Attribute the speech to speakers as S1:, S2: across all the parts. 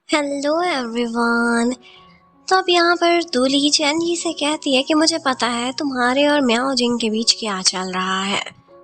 S1: Hello everyone. तो अब यहाँ पर दूली चैन जी से कहती है कि मुझे पता है तुम्हारे और म्याओ जिंग के बीच क्या चल रहा है।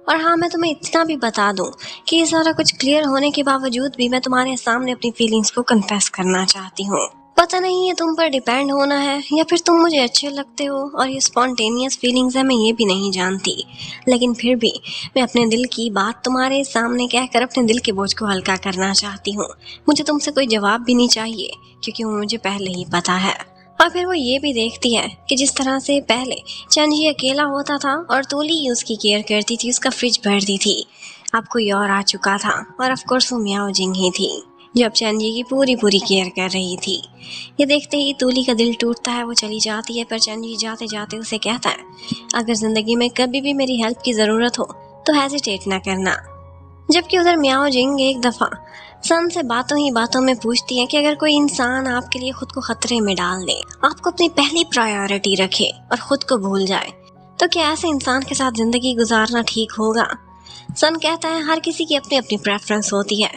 S1: और हाँ, मैं तुम्हें इतना भी बता दूं कि ये सारा कुछ क्लियर होने के बावजूद भी मैं तुम्हारे सामने अपनी फीलिंग्स को कन्फेस करना चाहती हूँ। पता नहीं ये तुम पर डिपेंड होना है या फिर तुम मुझे अच्छे लगते हो और ये स्पॉन्टेनियस फीलिंग्स है, मैं ये भी नहीं जानती। लेकिन फिर भी मैं अपने दिल की बात तुम्हारे सामने कहकर अपने दिल के बोझ को हल्का करना चाहती हूँ। मुझे तुमसे कोई जवाब भी नहीं चाहिए क्योंकि वो मुझे पहले ही पता है। और फिर वो ये भी देखती है कि जिस तरह से पहले चंजी अकेला होता था और तोली उसकी केयर करती थी, उसका फ्रिज भरती थी, अब कोई और आ चुका था और ऑफ कोर्स वो म्याओ जिंग ही थी जो अब चंजी की पूरी पूरी केयर कर रही थी। ये देखते ही तूली का दिल टूटता है, वो चली जाती है, पर चंजी जाते जाते उसे कहता है, अगर जिंदगी में कभी भी मेरी हेल्प की जरूरत हो तो हेजिटेट ना करना। जबकि उधर म्याओ जिंग एक दफा सन से बातों ही बातों में पूछती है कि अगर कोई इंसान आपके लिए खुद को खतरे में डाल दे, आपको अपनी पहली प्रायोरिटी रखे और खुद को भूल जाए, तो क्या ऐसे इंसान के साथ जिंदगी गुजारना ठीक होगा? सन कहता है, हर किसी की अपनी अपनी प्रेफरेंस होती है,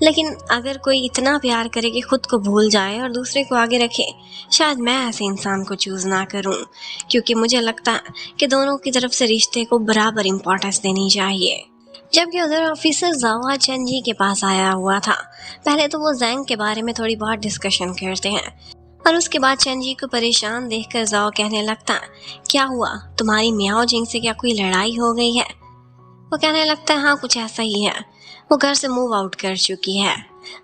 S1: लेकिन अगर कोई इतना प्यार करे कि खुद को भूल जाए और दूसरे को आगे रखे, शायद मैं ऐसे इंसान को चूज ना करूं, क्योंकि मुझे लगता है कि दोनों की तरफ से रिश्ते को बराबर इम्पोर्टेंस देनी चाहिए। जबकि उधर ऑफिसर जावा चंजी के पास आया हुआ था। पहले तो वो जैंग के बारे में थोड़ी बहुत डिस्कशन करते हैं और उसके बाद चंजी को परेशान देखकर जाओ कहने लगता, क्या हुआ, तुम्हारी म्याओ जिंग से क्या कोई लड़ाई हो गई है? वो कहने लगता है, हाँ कुछ ऐसा ही है, वो घर से मूव आउट कर चुकी है।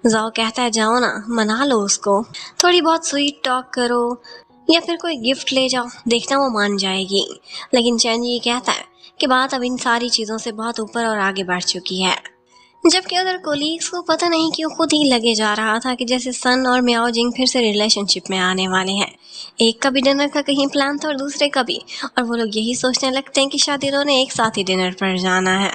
S1: जाओ कहता है, जाओ ना मना लो उसको, थोड़ी बहुत स्वीट टॉक करो या फिर कोई गिफ्ट ले जाओ, देखना वो मान जाएगी। लेकिन चैनजी कहता है कि बात अब इन सारी चीजों से बहुत ऊपर और आगे बढ़ चुकी है। जबकि उधर कोलीग्स को पता नहीं क्यों खुद ही लगे जा रहा था कि जैसे सन और म्याओ जिंग फिर से रिलेशनशिप में आने वाले हैं। एक का भी डिनर का कहीं प्लान था और दूसरे का भी, और वो लोग यही सोचने लगते हैं कि शायद इन्होंने एक साथ ही डिनर पर जाना है।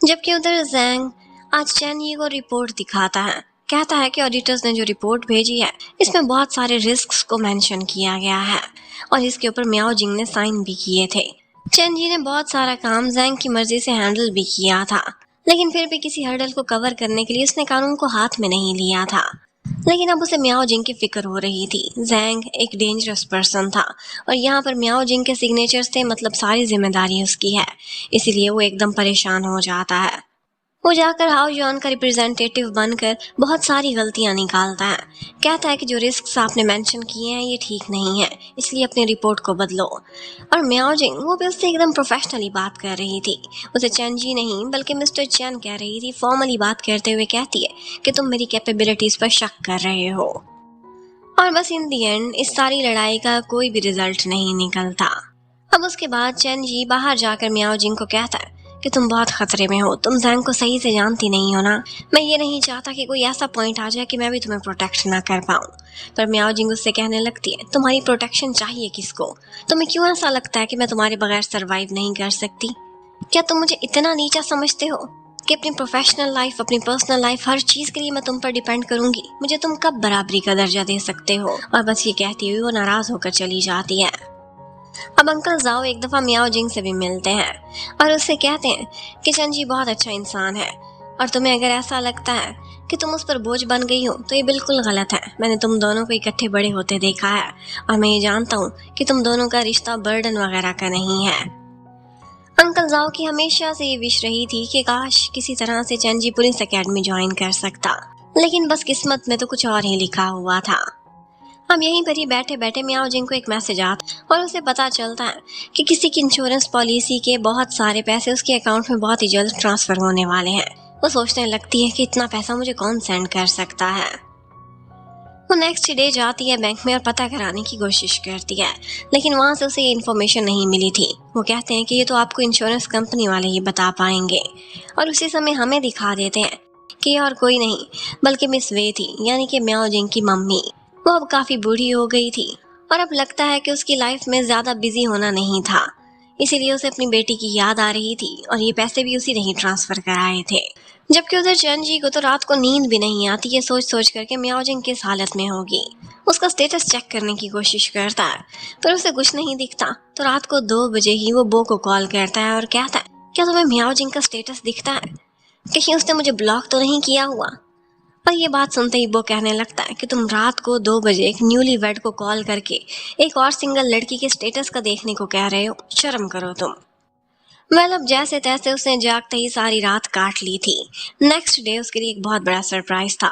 S1: जबकि उधर जैंग आज चैन यी को रिपोर्ट दिखाता है, कहता है कि ऑडिटर्स ने जो रिपोर्ट भेजी है इसमें बहुत सारे रिस्क्स को मेंशन किया गया है और इसके ऊपर म्याओ जिंग ने साइन भी किए थे। चैन जी ने बहुत सारा काम जैंग की मर्जी से हैंडल भी किया था, लेकिन फिर भी किसी हर्डल को कवर करने के लिए उसने कानून को हाथ में नहीं लिया था। लेकिन अब उसे म्याओ जिंग की फिक्र हो रही थी। जैंग एक डेंजरस पर्सन था और यहाँ पर म्याओ जिंग के सिग्नेचर्स थे, मतलब सारी जिम्मेदारी उसकी है, इसीलिए वो एकदम परेशान हो जाता है। वो जाकर हाउ जॉन का रिप्रेजेंटेटिव बनकर बहुत सारी गलतियां निकालता है, कहता है कि जो रिस्क आपने मेंशन किए हैं ये ठीक नहीं है, इसलिए अपनी रिपोर्ट को बदलो। और म्याओ जिंग वो भी उससे एकदम प्रोफेशनली बात कर रही थी, उसे चैन जी नहीं बल्कि मिस्टर चैन कह रही थी, फॉर्मली बात करते हुए कहती है कि तुम मेरी कैपेबिलिटीज पर शक कर रहे हो। और बस इन दी एंड इस सारी लड़ाई का कोई भी रिजल्ट नहीं निकलता। अब उसके बाद चैन जी बाहर जाकर म्याओ जिंग को कहता है कि तुम बहुत खतरे में हो, तुम जैंग को सही से जानती नहीं हो ना, मैं ये नहीं चाहता कि कोई ऐसा पॉइंट आ जाए कि मैं भी तुम्हें प्रोटेक्ट ना कर पाऊँ। पर म्याओ जिंग उससे कहने लगती है, तुम्हारी प्रोटेक्शन चाहिए किसको? तुम्हें क्यों ऐसा लगता है कि मैं तुम्हारे बगैर सरवाइव नहीं कर सकती? क्या तुम मुझे इतना नीचा समझते हो कि अपनी प्रोफेशनल लाइफ, अपनी पर्सनल लाइफ, हर चीज के लिए मैं तुम पर डिपेंड करूंगी? मुझे तुम कब बराबरी का दर्जा दे सकते हो? और बस ये कहती हुई वो नाराज होकर चली जाती है। अब अंकल जाओ एक दफा म्याओ जिंग से भी मिलते हैं और उससे कहते हैं कि चंजी बहुत अच्छा इंसान है और तुम्हें अगर ऐसा लगता है कि तुम उस पर बोझ बन गई हो तो ये बिल्कुल गलत है। मैंने तुम दोनों को इकट्ठे बड़े होते देखा है और मैं ये जानता हूँ कि तुम दोनों का रिश्ता बर्डन वगैरह का नहीं है। अंकल जाओ की हमेशा से ये विश रही थी कि काश किसी तरह से चंजी पुलिस एकेडमी ज्वाइन कर सकता, लेकिन बस किस्मत में तो कुछ और ही लिखा हुआ था। अब यहीं पर ही बैठे बैठे म्याओ जिंग को एक मैसेज आता और उसे पता चलता है कि किसी की इंश्योरेंस पॉलिसी के बहुत सारे पैसे उसके अकाउंट में बहुत ही जल्द ट्रांसफर होने वाले हैं। वो सोचने लगती है कि इतना पैसा मुझे कौन सेंड कर सकता है। वो नेक्स्ट डे जाती है बैंक में और पता कराने की कोशिश करती है, लेकिन वहाँ से उसे ये इन्फॉर्मेशन नहीं मिली थी। वो कहते हैं कि ये तो आपको इंश्योरेंस कंपनी वाले ही बता पाएंगे, और उसी समय हमें दिखा देते हैं कि ये और कोई नहीं बल्कि मिस वे थी, यानी कि म्याओ जिंग की मम्मी। वो अब काफी बूढ़ी हो गई थी और अब लगता है कि उसकी लाइफ में ज्यादा बिजी होना नहीं था, इसीलिए उसे अपनी बेटी की याद आ रही थी और ये पैसे भी उसी ने ही ट्रांसफर कराए थे। जबकि उधर चैन जी को तो रात को नींद भी नहीं आती, ये सोच सोच करके म्याओ जिंग किस हालत में होगी। उसका स्टेटस चेक करने की कोशिश करता है पर उसे कुछ नहीं दिखता, तो रात को 2 बजे ही वो बो को कॉल करता है और कहता है, क्या तुम्हें म्याओ जिंग का स्टेटस दिखता है? कहीं उसने मुझे ब्लॉक तो नहीं किया हुआ? और ये बात सुनते ही वो कहने लगता है कि तुम रात को 2 बजे एक न्यूली वेड को कॉल करके एक और सिंगल लड़की के स्टेटस का देखने को कह रहे हो, शर्म करो तुम। अब जैसे तैसे उसने जागते ही सारी रात काट ली थी। नेक्स्ट डे उसके लिए एक बहुत बड़ा सरप्राइज था।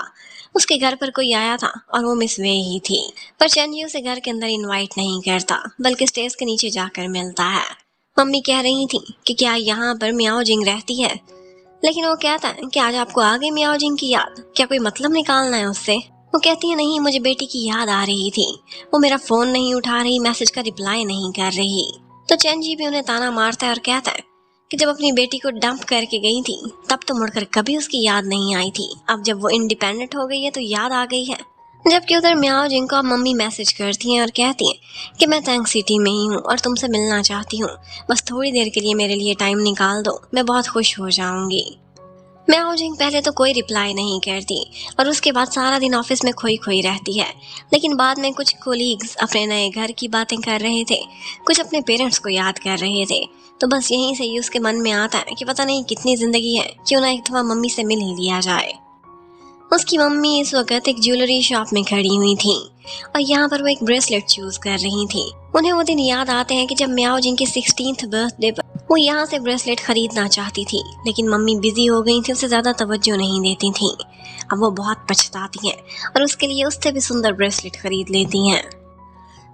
S1: उसके घर पर कोई आया था और वो मिस वे ही थी। पर चेंजी उसे घर के अंदर इनवाइट नहीं करता, बल्कि स्टेज के नीचे जाकर मिलता है। मम्मी कह रही थी कि क्या यहाँ पर मियाओ जिंग रहती है, लेकिन वो कहता है कि आज आपको आ गई मियाओ जिंग की याद, क्या कोई मतलब निकालना है उससे। वो कहती है नहीं, मुझे बेटी की याद आ रही थी, वो मेरा फोन नहीं उठा रही, मैसेज का रिप्लाई नहीं कर रही। तो चेंजी भी उन्हें ताना मारता है और कहता है कि जब अपनी बेटी को डंप करके गई थी तब तो मुड़कर कभी उसकी याद नहीं आई थी, अब जब वो इंडिपेंडेंट हो गई है तो याद आ गई है। जबकि उधर मियाओ जिंग को अब मम्मी मैसेज करती हैं और कहती हैं कि मैं टैंक सिटी में ही हूँ और तुमसे मिलना चाहती हूँ, बस थोड़ी देर के लिए मेरे लिए टाइम निकाल दो, मैं बहुत खुश हो जाऊंगी। मियाओ जिंग पहले तो कोई रिप्लाई नहीं करती और उसके बाद सारा दिन ऑफिस में खोई खोई रहती है। लेकिन बाद में कुछ कोलीग्स अपने नए घर की बातें कर रहे थे, कुछ अपने पेरेंट्स को याद कर रहे थे। तो बस यहीं से ही उसके मन में आता है कि पता नहीं कितनी जिंदगी है, क्यों ना एक दफा मम्मी से मिल ही लिया जाए। उसकी मम्मी इस वक्त एक ज्वेलरी शॉप में खड़ी हुई थी और यहाँ पर वो एक ब्रेसलेट चूज कर रही थी। उन्हें वो दिन याद आते हैं कि जब मियाओ जिंग के 16th बर्थडे पर वो यहाँ से ब्रेसलेट खरीदना चाहती थी, लेकिन मम्मी बिजी हो गई थी, उसे ज्यादा तवज्जो नहीं देती थी। अब वो बहुत पछताती हैं और उसके लिए उससे भी सुंदर ब्रेसलेट खरीद लेती हैं।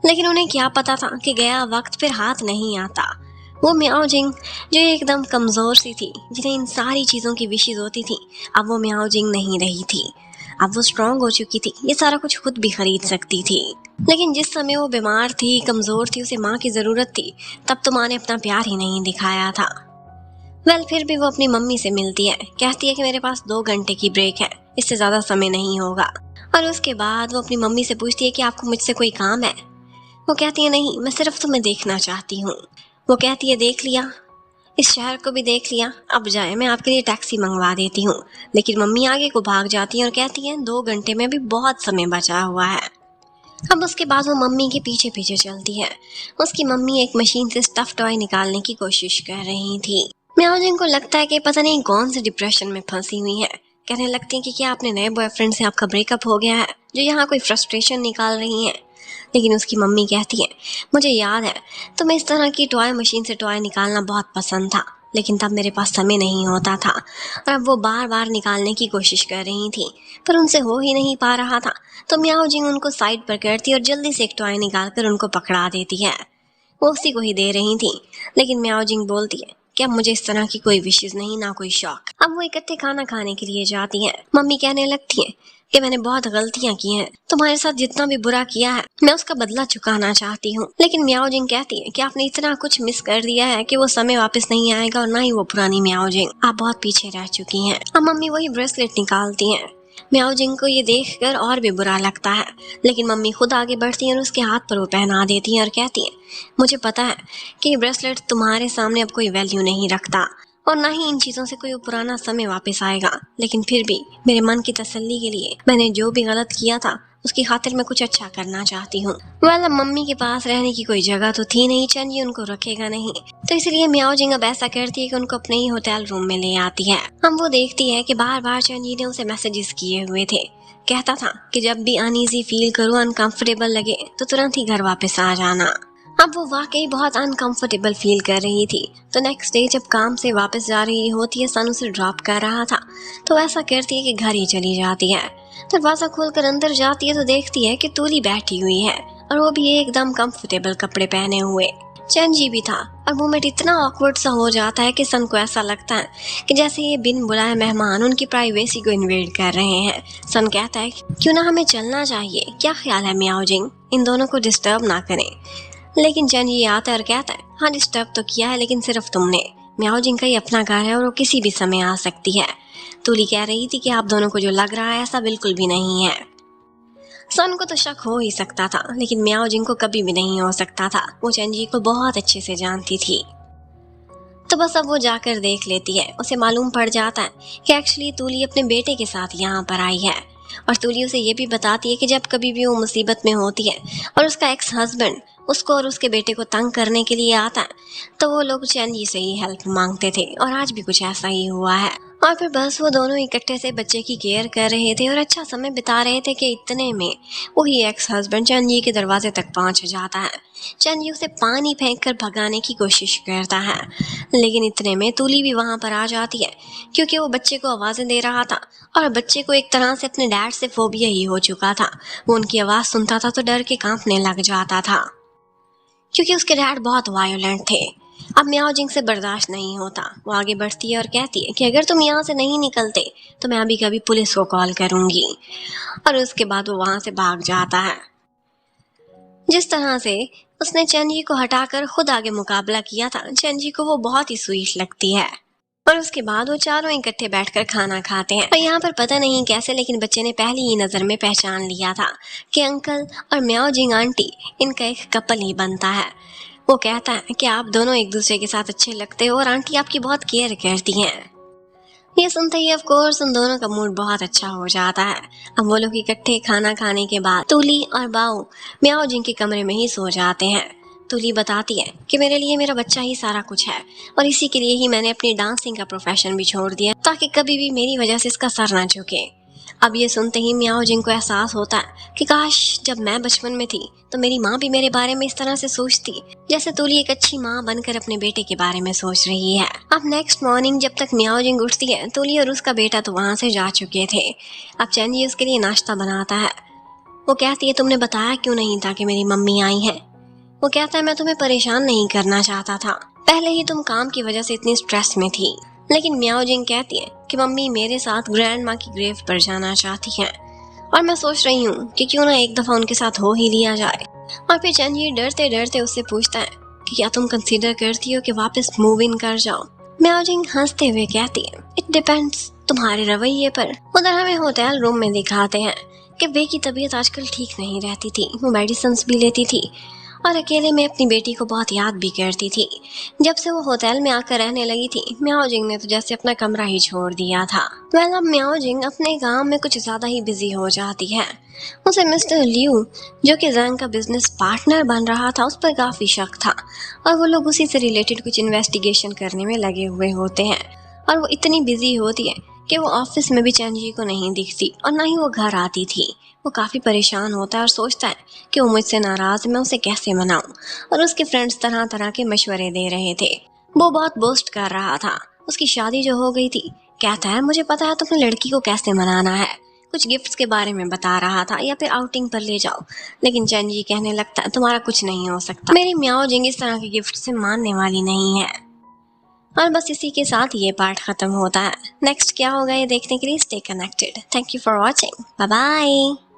S1: लेकिन उन्हें क्या पता था कि गया वक्त फिर हाथ नहीं आता। वो मियाओ जिंग जो एकदम कमजोर सी थी, जिन्हें इन सारी चीजों की विशेष होती थी, अब वो मियाओ जिंग नहीं रही थी। अब वो स्ट्रांग हो चुकी थी, ये सारा कुछ खुद भी खरीद सकती थी। लेकिन जिस समय वो बीमार थी, कमजोर थी, उसे माँ की जरूरत थी, तब तो माँ ने अपना प्यार ही नहीं दिखाया था। फिर भी वो अपनी मम्मी से मिलती है, कहती है कि मेरे पास 2 घंटे की ब्रेक है, इससे ज्यादा समय नहीं होगा। और उसके बाद वो अपनी मम्मी से पूछती है कि आपको मुझसे कोई काम है। वो कहती है नहीं, मैं सिर्फ तुम्हें देखना चाहती हूँ। वो कहती है देख लिया, इस शहर को भी देख लिया, अब जाए, मैं आपके लिए टैक्सी मंगवा देती हूँ। लेकिन मम्मी आगे को भाग जाती है और कहती है 2 घंटे में भी बहुत समय बचा हुआ है। अब उसके बाद वो मम्मी के पीछे पीछे चलती है। उसकी मम्मी एक मशीन से स्टफ टॉय निकालने की कोशिश कर रही थी। मियाओ जिंग को लगता है कि पता नहीं कौन से डिप्रेशन में फंसी हुई है। कहने लगती है कि क्या अपने नए बॉयफ्रेंड से आपका ब्रेकअप हो गया है, जो यहाँ कोई फ्रस्ट्रेशन निकाल रही है। लेकिन उसकी मम्मी कहती है मुझे याद है तुम्हें इस तरह की टॉय मशीन से टॉय निकालना बहुत पसंद था, लेकिन तब मेरे पास समय नहीं होता था। और अब वो बार बार निकालने की कोशिश कर रही थी, पर उनसे हो ही नहीं पा रहा था। तो मियाओ जिंग उनको साइड पर करती और जल्दी से एक टॉय निकालकर उनको पकड़ा देती है। वो उसी को ही दे रही थी, लेकिन मियाओ जिंग बोलती है कि अब मुझे इस तरह की कोई विशेष नहीं, ना कोई शौक। अब वो इकट्ठे खाना खाने के लिए जाती हैं। मम्मी कहने लगती है कि मैंने बहुत गलतियां की हैं, तुम्हारे साथ जितना भी बुरा किया है मैं उसका बदला चुकाना चाहती हूँ। लेकिन मियाओ जिंग कहती है कि आपने इतना कुछ मिस कर दिया है कि वो समय वापस नहीं आएगा और ना ही वो पुरानी मियाओ जिंग, आप बहुत पीछे रह चुकी हैं। अब मम्मी वही ब्रेसलेट निकालती हैं। मियाओ जिंग को ये देखकर और भी बुरा लगता है, लेकिन मम्मी खुद आगे बढ़ती है और उसके हाथ पर वो पहना देती है और कहती है मुझे पता है कि ये ब्रेसलेट तुम्हारे सामने अब कोई वैल्यू नहीं रखता और ना ही इन चीजों से कोई पुराना समय वापस आएगा, लेकिन फिर भी मेरे मन की तसल्ली के लिए मैंने जो भी गलत किया था उसकी खातिर मैं कुछ अच्छा करना चाहती हूँ। अब मम्मी के पास रहने की कोई जगह तो थी नहीं, चेंजी उनको रखेगा नहीं, तो इसलिए मियाओ जिंग अब ऐसा करती है कि उनको अपने ही होटल रूम में ले आती है। हम वो देखती है कि बार बार चेंजी ने उसे मैसेजेस किए हुए थे। कहता था कि जब भी अनईजी फील करो, अनकंफर्टेबल लगे तो तुरंत ही घर वापस आ जाना। अब वो वाकई बहुत अनकंफर्टेबल फील कर रही थी। तो नेक्स्ट डे जब काम से वापस जा रही होती है, सन उसे ड्रॉप कर रहा था, तो ऐसा करती है कि घर ही चली जाती है। दरवाजा खोलकर अंदर जाती है तो देखती है कि तूली बैठी हुई है और वो भी एकदम कंफर्टेबल कपड़े पहने हुए। चेंजी भी था और मोमेंट इतना ऑकवर्ड सा हो जाता है कि सन को ऐसा लगता है कि जैसे ये बिन बुलाए मेहमान उनकी प्राइवेसी को इन्वेड कर रहे हैं। सन कहता है क्यों ना हमें चलना चाहिए, क्या ख्याल है मियाओ जिंग, इन दोनों को डिस्टर्ब ना करें। लेकिन चेंजी आता है और कहता है हाँ डिस्टर्ब तो किया है, लेकिन सिर्फ तुमने, मियाओ जिंग का ये अपना घर है और वो किसी भी समय आ सकती है। तूली कह रही थी कि आप दोनों को जो लग रहा है ऐसा बिल्कुल भी नहीं है। सन को तो शक हो ही सकता था, लेकिन मियाओ जिंग को कभी भी नहीं हो सकता था, वो चेंजी को बहुत अच्छे से जानती थी। तो बस अब वो जाकर देख लेती है। उसे मालूम पड़ जाता है कि एक्चुअली तूली अपने बेटे के साथ यहाँ पर आई है और तूली उसे ये भी बताती है कि जब कभी भी वो मुसीबत में होती है और उसका एक्स हस्बैंड उसको और उसके बेटे को तंग करने के लिए आता है, तो वो लोग चेंजी से ही हेल्प मांगते थे और आज भी कुछ ऐसा ही हुआ है। और फिर बस वो दोनों इकट्ठे से बच्चे की केयर कर रहे थे और अच्छा समय बिता रहे थे कि इतने में वही एक्स हस्बैंड चंजी के दरवाजे तक पहुंच जाता है। चंजी उसे पानी फेंक कर भगाने की कोशिश करता है, लेकिन इतने में तुली भी वहां पर आ जाती है, क्योंकि वो बच्चे को आवाजें दे रहा था और बच्चे को एक तरह से अपने डैड से फोबिया ही हो चुका था। वो उनकी आवाज सुनता था तो डर के कांपने लग जाता था, क्योंकि उसके डैड बहुत वायोलेंट थे। अब म्याओ जिंग से बर्दाश्त नहीं होता। वो आगे बढ़ती है और कहती है कि अगर तुम यहाँ से नहीं निकलते तो मैं अभी कभी पुलिस को कॉल करूंगी। और उसके बाद वो वहां से भाग जाता है। जिस तरह से उसने चेनजी को हटाकर खुद आगे मुकाबला किया था, चेनजी को वो बहुत ही स्वीट लगती है। और उसके बाद वो चारों इकट्ठे बैठकर खाना खाते हैं। और यहाँ पर पता नहीं कैसे, लेकिन बच्चे ने पहली ही नजर में पहचान लिया था कि अंकल और म्याओ जिंग आंटी, इनका एक कपल ही बनता है। वो कहता है कि आप दोनों एक दूसरे के साथ अच्छे लगते हो और आंटी आपकी बहुत केयर करती हैं। ये सुनते ही ऑफ कोर्स उन दोनों का मूड बहुत अच्छा हो जाता है। अब वो लोग इकट्ठे खाना खाने के बाद तुली और बाऊ म्याओ जिंग के कमरे में ही सो जाते हैं। तुली बताती है कि मेरे लिए मेरा बच्चा ही सारा कुछ है और इसी के लिए ही मैंने अपनी डांसिंग का प्रोफेशन भी छोड़ दिया, ताकि कभी भी मेरी वजह से इसका सर ना झुके। अब ये सुनते ही म्याओ जिंग को एहसास होता है कि काश जब मैं बचपन में थी तो मेरी माँ भी मेरे बारे में इस तरह से सोचती, जैसे तुली एक अच्छी माँ बनकर अपने बेटे के बारे में सोच रही है। अब नेक्स्ट मॉर्निंग जब तक म्याओ जिंग उठती है, तुली और उसका बेटा तो वहां से जा चुके थे। अब चेनजी उसके लिए नाश्ता बनाता है। वो कहती है तुमने बताया क्यों नहीं था कि मेरी मम्मी आई है। वो कहता है मैं तुम्हें परेशान नहीं करना चाहता था, पहले ही तुम काम की वजह से इतनी स्ट्रेस में थी। लेकिन म्याओ जिंग कहती है कि मम्मी मेरे साथ ग्रैंड माँ की ग्रेव पर जाना चाहती हैं और मैं सोच रही हूँ कि क्यों ना एक दफा उनके साथ हो ही लिया जाए। और फिर चेनजी डरते डरते उससे पूछता है कि क्या तुम कंसीडर करती हो कि वापस मूव इन कर जाओ। म्याओ जिंग हंसते हुए कहती है इट डिपेंड्स तुम्हारे रवैये पर। उधर हमें होटल रूम में दिखाते हैं कि वे की तबीयत आजकल ठीक नहीं रहती थी। वो मेडिसिन भी लेती थी और अकेले में अपनी बेटी को बहुत याद भी करती थी। जब से वो होटल में आकर रहने लगी थी, म्याओ जिंग ने तो जैसे अपना कमरा ही छोड़ दिया था। अब म्याओ जिंग अपने काम में कुछ ज्यादा ही बिजी हो जाती है। उसे मिस्टर लियू, जो कि जैंग का बिजनेस पार्टनर बन रहा था, उस पर काफी शक था और वो लोग उसी से रिलेटेड कुछ इन्वेस्टिगेशन करने में लगे हुए होते हैं। और वो इतनी बिजी होती है कि वो ऑफिस में भी चेनजी को नहीं दिखती और ना ही वो घर आती थी। वो काफी परेशान होता है और सोचता है कि वो मुझसे नाराज है, मैं उसे कैसे मनाऊं। और उसके फ्रेंड्स तरह तरह के मशवरे दे रहे थे। वो बहुत बोस्ट कर रहा था। उसकी शादी जो हो गई थी, कहता है मुझे पता है तुमने लड़की को कैसे मनाना है। कुछ गिफ्ट्स के बारे में बता रहा था, या फिर आउटिंग पर ले जाओ। लेकिन चेनजी कहने लगता है तुम्हारा कुछ नहीं हो सकता, मेरी म्याओ जिंग इस तरह के गिफ्ट से मानने वाली नहीं है। और बस इसी के साथ ये पार्ट खत्म होता है। नेक्स्ट क्या होगा ये देखने के लिए stay connected. Thank you for watching. Bye bye.